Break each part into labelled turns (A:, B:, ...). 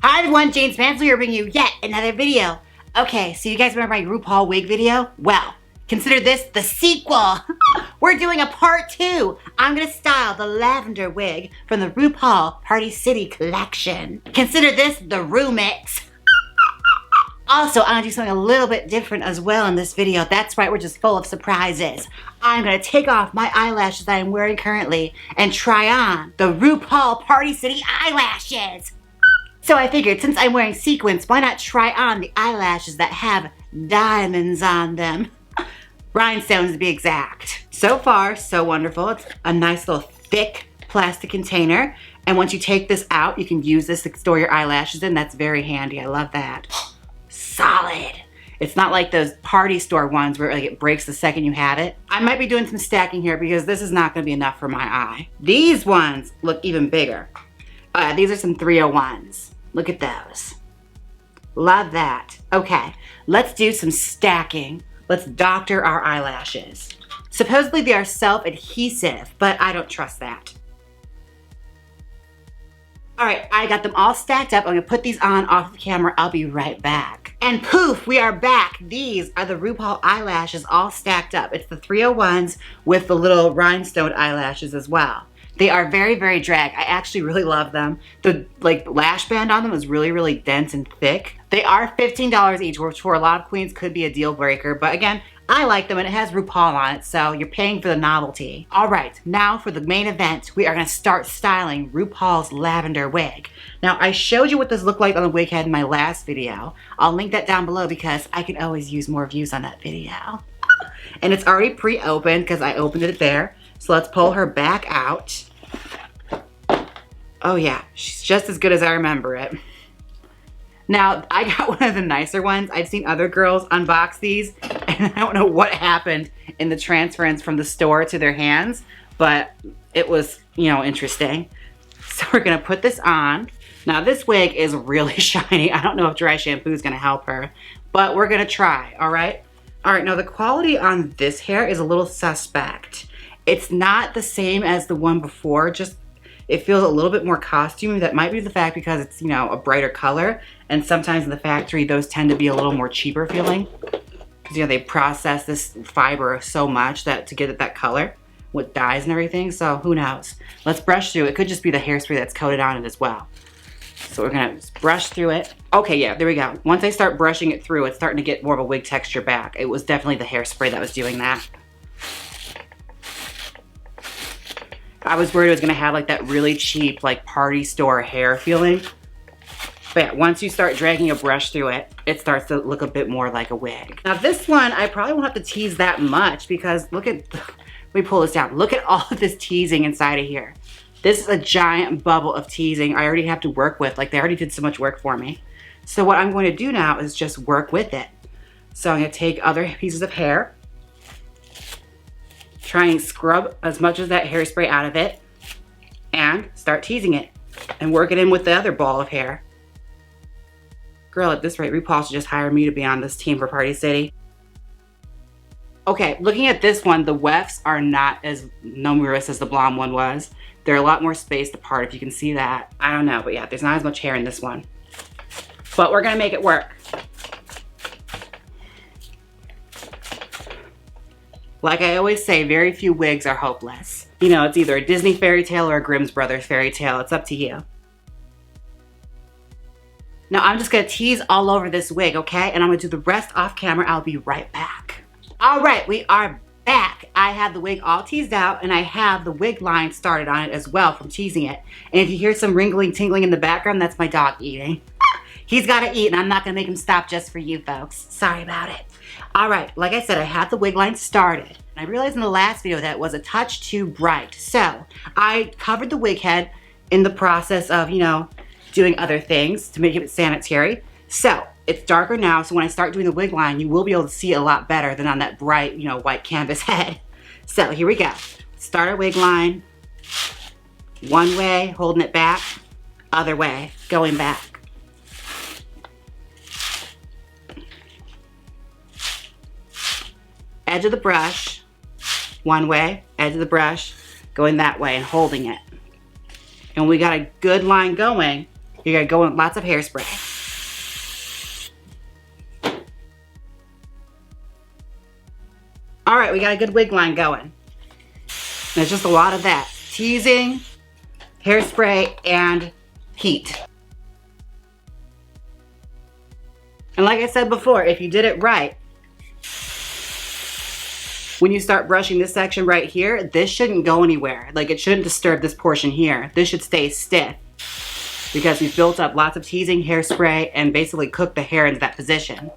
A: Hi everyone, Jaymes Mansfield here bringing you yet another video. Okay, so you guys remember my RuPaul wig video? Well, consider this the sequel. We're doing a part 2. I'm gonna style the lavender wig from the RuPaul Party City collection. Consider this the Rumix. Also, I'm gonna do something a little bit different as well in this video. That's right, we're just full of surprises. I'm gonna take off my eyelashes that I'm wearing currently and try on the RuPaul Party City eyelashes. So I figured since I'm wearing sequins, why not try on the eyelashes that have diamonds on them? Rhinestones to be exact. So far, so wonderful. It's a nice little thick plastic container. And once you take this out, you can use this to store your eyelashes in. That's very handy, I love that. Solid. It's not like those party store ones where like it breaks the second you have it. I might be doing some stacking here because this is not gonna be enough for my eye. These ones look even bigger. These are some 301s. Look at those. Love that. Okay, let's do some stacking. Let's doctor our eyelashes. Supposedly they are self-adhesive, but I don't trust that. All right, I got them all stacked up. I'm gonna put these on off the camera. I'll be right back. And poof, we are back. These are the RuPaul eyelashes all stacked up. It's the 301s with the little rhinestone eyelashes as well. They are very, very drag. I actually really love them. The lash band on them is really, really dense and thick. They are $15 each, which for a lot of queens could be a deal breaker. But again, I like them and it has RuPaul on it, so you're paying for the novelty. All right, now for the main event, we are gonna start styling RuPaul's lavender wig. Now, I showed you what this looked like on the wig head in my last video. I'll link that down below because I could always use more views on that video. And it's already pre-opened because I opened it there. So let's pull her back out. Oh yeah, she's just as good as I remember it. Now, I got one of the nicer ones. I've seen other girls unbox these, and I don't know what happened in the transference from the store to their hands, but it was, you know, interesting. So we're gonna put this on. Now this wig is really shiny. I don't know if dry shampoo is gonna help her, but we're gonna try, all right? All right, now the quality on this hair is a little suspect. It's not the same as the one before, just it feels a little bit more costumey. That might be the fact because it's, you know, a brighter color. And sometimes in the factory, those tend to be a little more cheaper feeling. Because, you know, they process this fiber so much that to get it that color with dyes and everything. So who knows? Let's brush through. It could just be the hairspray that's coated on it as well. So we're gonna brush through it. Okay, yeah, there we go. Once I start brushing it through, it's starting to get more of a wig texture back. It was definitely the hairspray that was doing that. I was worried it was gonna have like that really cheap like party store hair feeling. But yeah, once you start dragging a brush through it, it starts to look a bit more like a wig. Now this one, I probably won't have to tease that much because look at, let me pull this down. Look at all of this teasing inside of here. This is a giant bubble of teasing I already have to work with. Like they already did so much work for me. So what I'm going to do now is just work with it. So I'm gonna take other pieces of hair, try and scrub as much of that hairspray out of it and start teasing it and work it in with the other ball of hair. Girl, at this rate, RuPaul should just hire me to be on this team for Party City. Okay, looking at this one, the wefts are not as numerous as the blonde one was. They're a lot more spaced apart, if you can see that. I don't know, but yeah, there's not as much hair in this one. But we're gonna make it work. Like I always say, very few wigs are hopeless. You know, it's either a Disney fairy tale or a Grimm's Brothers fairy tale. It's up to you. Now I'm just gonna tease all over this wig, okay? And I'm gonna do the rest off camera. I'll be right back. All right, we are back. I have the wig all teased out and I have the wig line started on it as well from teasing it. And if you hear some ringling, tingling in the background, that's my dog eating. He's gotta eat and I'm not gonna make him stop just for you folks. Sorry about it. All right, like I said, I have the wig line started. I realized in the last video that it was a touch too bright. So I covered the wig head in the process of, you know, doing other things to make it sanitary. So it's darker now, so when I start doing the wig line, you will be able to see it a lot better than on that bright, you know, white canvas head. So here we go. Start our wig line. One way, holding it back. Other way, going back. Edge of the brush, one way, edge of the brush, going that way and holding it. And we got a good line going. You gotta go in with lots of hairspray. All right, we got a good wig line going. There's just a lot of that. Teasing, hairspray, and heat. And like I said before, if you did it right, when you start brushing this section right here, this shouldn't go anywhere. Like, it shouldn't disturb this portion here. This should stay stiff because we've built up lots of teasing, hairspray, and basically cooked the hair into that position.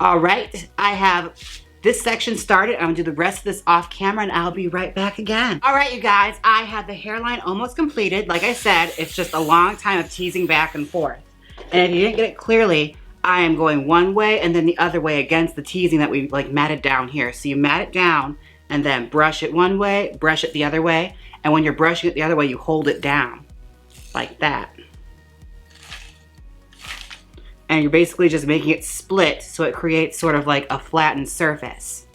A: All right, I have this section started. I'm gonna do the rest of this off camera and I'll be right back again. All right, you guys, I have the hairline almost completed. Like I said, it's just a long time of teasing back and forth. And if you didn't get it clearly, I am going one way and then the other way against the teasing that we like matted down here. So you mat it down and then brush it one way, brush it the other way. And when you're brushing it the other way, you hold it down like that. And you're basically just making it split so it creates sort of like a flattened surface.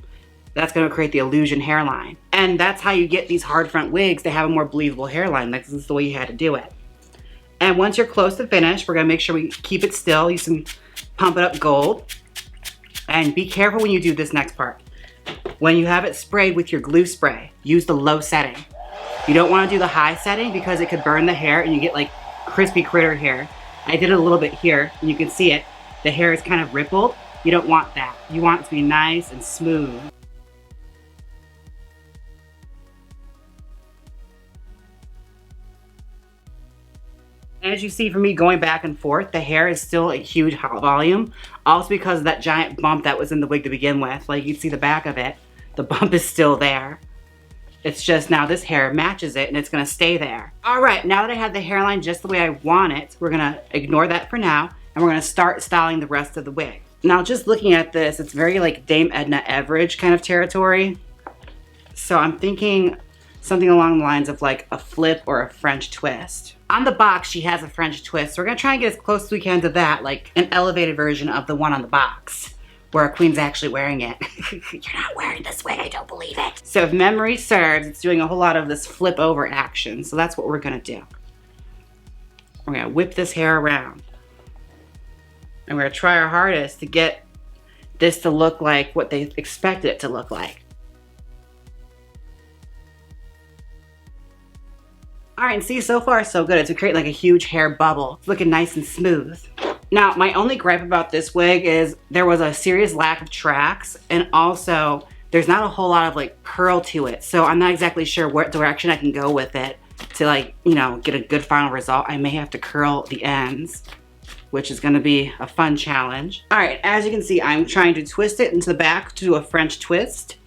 A: That's gonna create the illusion hairline. And that's how you get these hard front wigs to have a more believable hairline. This is the way you had to do it. And once you're close to finish, we're gonna make sure we keep it still. Use some Pump It Up Gold. And be careful when you do this next part. When you have it sprayed with your glue spray, use the low setting. You don't wanna do the high setting because it could burn the hair and you get like crispy critter hair. I did it a little bit here, and you can see it. The hair is kind of rippled. You don't want that. You want it to be nice and smooth. As you see from me going back and forth, the hair is still a huge volume. Also because of that giant bump that was in the wig to begin with. Like you can see the back of it. The bump is still there. It's just now this hair matches it and it's gonna stay there. All right, now that I have the hairline just the way I want it, we're gonna ignore that for now and we're gonna start styling the rest of the wig. Now just looking at this, it's very like Dame Edna Everage kind of territory. So I'm thinking something along the lines of like a flip or a French twist. On the box, she has a French twist. So we're gonna try and get as close as we can to that, like an elevated version of the one on the box, where our queen's actually wearing it. You're not wearing this wig, I don't believe it. So if memory serves, it's doing a whole lot of this flip over action. So that's what we're gonna do. We're gonna whip this hair around. And we're gonna try our hardest to get this to look like what they expected it to look like. All right, and see, so far so good. It's to create like a huge hair bubble. It's looking nice and smooth. Now, my only gripe about this wig is there was a serious lack of tracks, and also there's not a whole lot of like curl to it. So I'm not exactly sure what direction I can go with it to like, you know, get a good final result. I may have to curl the ends, which is gonna be a fun challenge. All right, as you can see, I'm trying to twist it into the back to do a French twist,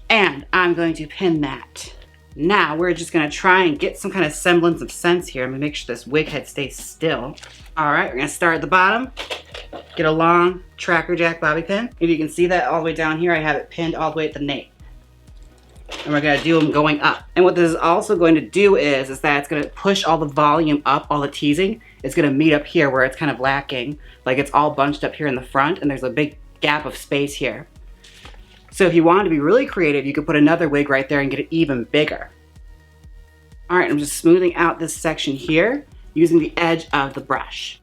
A: and I'm going to pin that. Now we're just gonna try and get some kind of semblance of sense here. I'm gonna make sure this wig head stays still. All right, we're gonna start at the bottom, get a long tracker jack bobby pin. If you can see that all the way down here, I have it pinned all the way at the nape. And we're gonna do them going up. And what this is also going to do is that it's gonna push all the volume up, all the teasing. It's gonna meet up here where it's kind of lacking. Like it's all bunched up here in the front and there's a big gap of space here. So if you wanted to be really creative, you could put another wig right there and get it even bigger. All right, I'm just smoothing out this section here using the edge of the brush.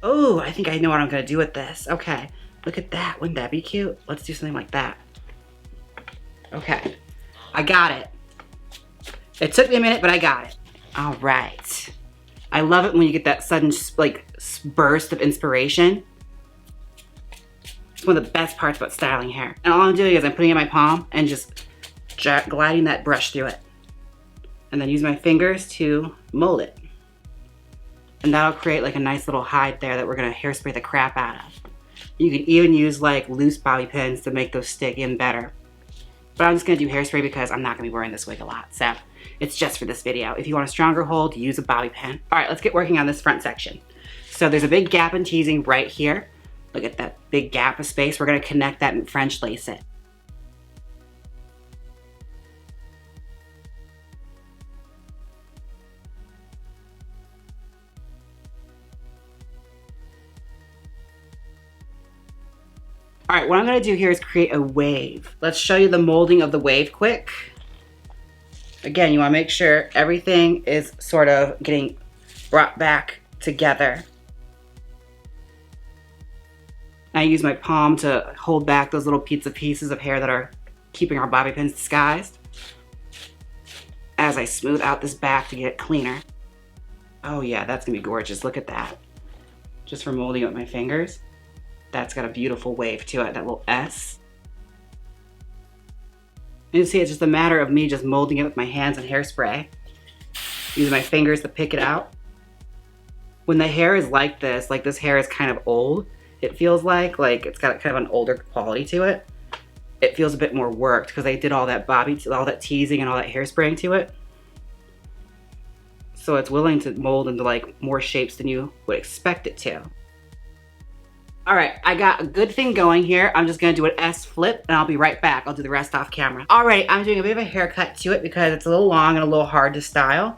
A: Oh, I think I know what I'm gonna do with this. Okay, look at that, wouldn't that be cute? Let's do something like that. Okay, I got it. It took me a minute, but I got it. All right. I love it when you get that sudden like burst of inspiration. It's one of the best parts about styling hair. And all I'm doing is I'm putting it in my palm and just gliding that brush through it. And then use my fingers to mold it. And that'll create like a nice little hide there that we're gonna hairspray the crap out of. You can even use like loose bobby pins to make those stick in better. But I'm just gonna do hairspray because I'm not gonna be wearing this wig a lot. So it's just for this video. If you want a stronger hold, use a bobby pin. All right, let's get working on this front section. So there's a big gap in teasing right here. Look at that big gap of space. We're gonna connect that and French lace it. All right, what I'm gonna do here is create a wave. Let's show you the molding of the wave quick. Again, you want to make sure everything is sort of getting brought back together. I use my palm to hold back those little pieces of hair that are keeping our bobby pins disguised as I smooth out this back to get it cleaner. Oh yeah, that's gonna be gorgeous. Look at that. Just for molding it with my fingers. That's got a beautiful wave to it, that little S. And you see, it's just a matter of me just molding it with my hands and hairspray. Using my fingers to pick it out. When the hair is like this hair is kind of old, it feels like it's got kind of an older quality to it. It feels a bit more worked because I did all that all that teasing and all that hairspraying to it. So it's willing to mold into like more shapes than you would expect it to. All right, I got a good thing going here. I'm just gonna do an S flip and I'll be right back. I'll do the rest off camera. All right, I'm doing a bit of a haircut to it because it's a little long and a little hard to style.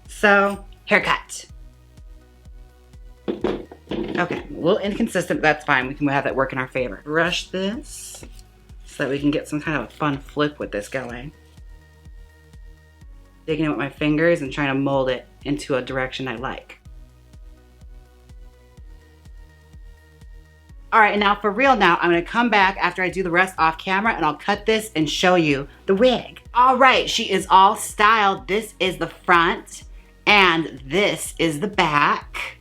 A: So, haircut. Okay, a little inconsistent, but that's fine. We can have that work in our favor. Brush this so that we can get some kind of a fun flip with this going. Digging in with my fingers and trying to mold it into a direction I like. All right, and now for real now, I'm gonna come back after I do the rest off camera and I'll cut this and show you the wig. All right, she is all styled. This is the front and this is the back.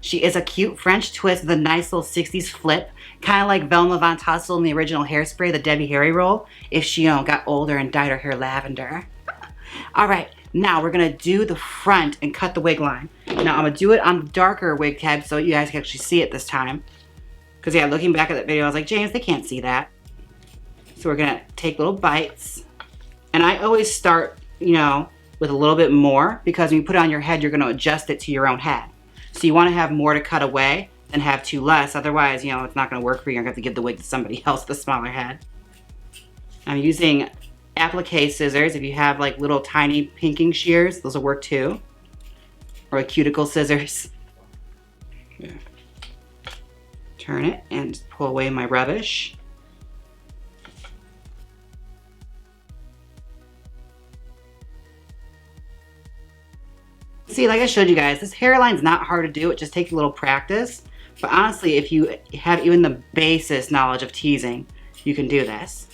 A: She is a cute French twist with a nice little 60s flip, kind of like Velma Von Tussle in the original Hairspray, the Debbie Harry role, if she got older and dyed her hair lavender. All right, now we're gonna do the front and cut the wig line. Now I'm gonna do it on the darker wig head so you guys can actually see it this time. Because yeah, looking back at that video, I was like, James, they can't see that. So we're gonna take little bites. And I always start, with a little bit more because when you put it on your head, you're gonna adjust it to your own head. So you wanna have more to cut away than have too less. Otherwise, it's not gonna work for you. You're gonna have to give the wig to somebody else with a smaller head. I'm using applique scissors. If you have like little tiny pinking shears, those will work too. Or cuticle scissors. Yeah. Turn it and pull away my rubbish. See, like I showed you guys, this hairline's not hard to do. It just takes a little practice. But honestly, if you have even the basis knowledge of teasing, you can do this.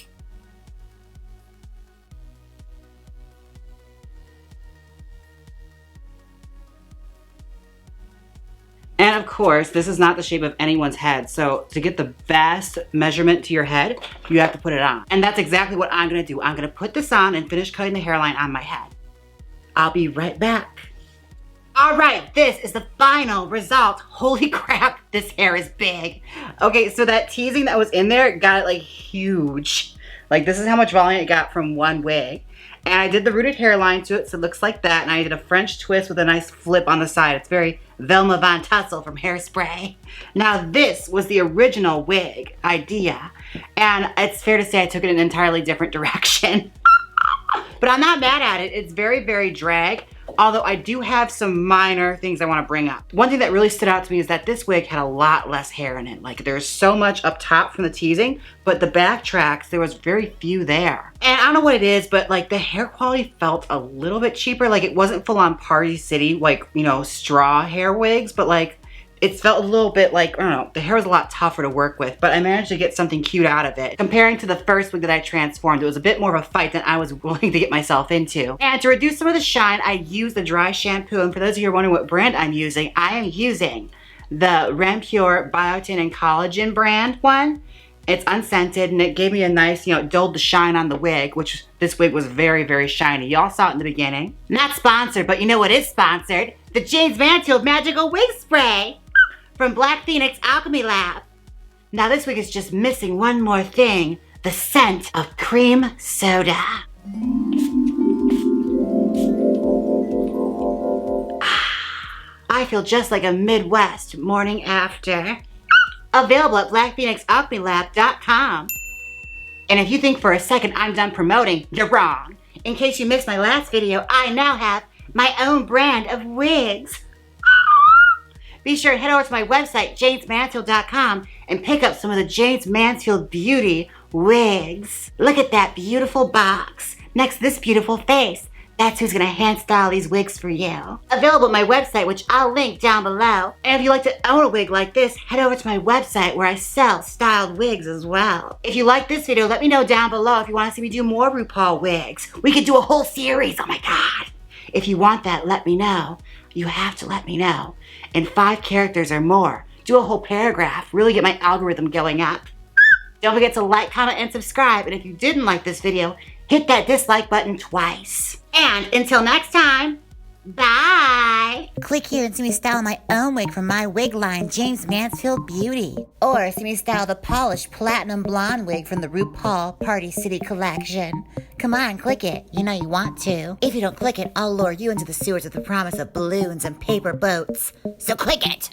A: And of course, this is not the shape of anyone's head. So to get the best measurement to your head, you have to put it on. And that's exactly what I'm gonna do. I'm gonna put this on and finish cutting the hairline on my head. I'll be right back. All right, this is the final result. Holy crap, this hair is big. Okay, so that teasing that was in there got it like huge. Like this is how much volume it got from one wig. And I did the rooted hairline to it, so it looks like that. And I did a French twist with a nice flip on the side. It's very Velma Von Tussle from Hairspray. Now this was the original wig idea. And it's fair to say I took it in an entirely different direction. But I'm not mad at it. It's very, very drag. Although I do have some minor things I want to bring up. One thing that really stood out to me is that this wig had a lot less hair in it. Like there's so much up top from the teasing, but the back tracks, there was very few there. And I don't know what it is, but like the hair quality felt a little bit cheaper. Like it wasn't full on Party City, like, straw hair wigs, but like it felt a little bit like, I don't know, the hair was a lot tougher to work with, but I managed to get something cute out of it. Comparing to the first wig that I transformed, it was a bit more of a fight than I was willing to get myself into. And to reduce some of the shine, I used the dry shampoo. And for those of you who are wondering what brand I'm using, I am using the Rempure Biotin and Collagen brand one. It's unscented and it gave me a nice, dulled the shine on the wig, which this wig was very, very shiny. Y'all saw it in the beginning. Not sponsored, but you know what is sponsored? The Jaymes Mansfield Magical Wig Spray from Black Phoenix Alchemy Lab. Now this wig is just missing one more thing, the scent of cream soda. I feel just like a Midwest morning after. Available at blackphoenixalchemylab.com. And if you think for a second I'm done promoting, you're wrong. In case you missed my last video, I now have my own brand of wigs. Be sure to head over to my website, JaynesMansfield.com, and pick up some of the Jaymes Mansfield Beauty wigs. Look at that beautiful box next to this beautiful face. That's who's gonna hand style these wigs for you. Available at my website, which I'll link down below. And if you'd like to own a wig like this, head over to my website where I sell styled wigs as well. If you like this video, let me know down below if you want to see me do more RuPaul wigs. We could do a whole series, oh my God. If you want that, let me know. You have to let me know. In 5 characters or more. Do a whole paragraph. Really get my algorithm going up. Don't forget to like, comment, and subscribe. And if you didn't like this video, hit that dislike button twice. And until next time, bye! Click here and see me style my own wig from my wig line, Jaymes Mansfield Beauty. Or see me style the polished platinum blonde wig from the RuPaul Party City collection. Come on, click it. You know you want to. If you don't click it, I'll lure you into the sewers with the promise of balloons and paper boats. So click it!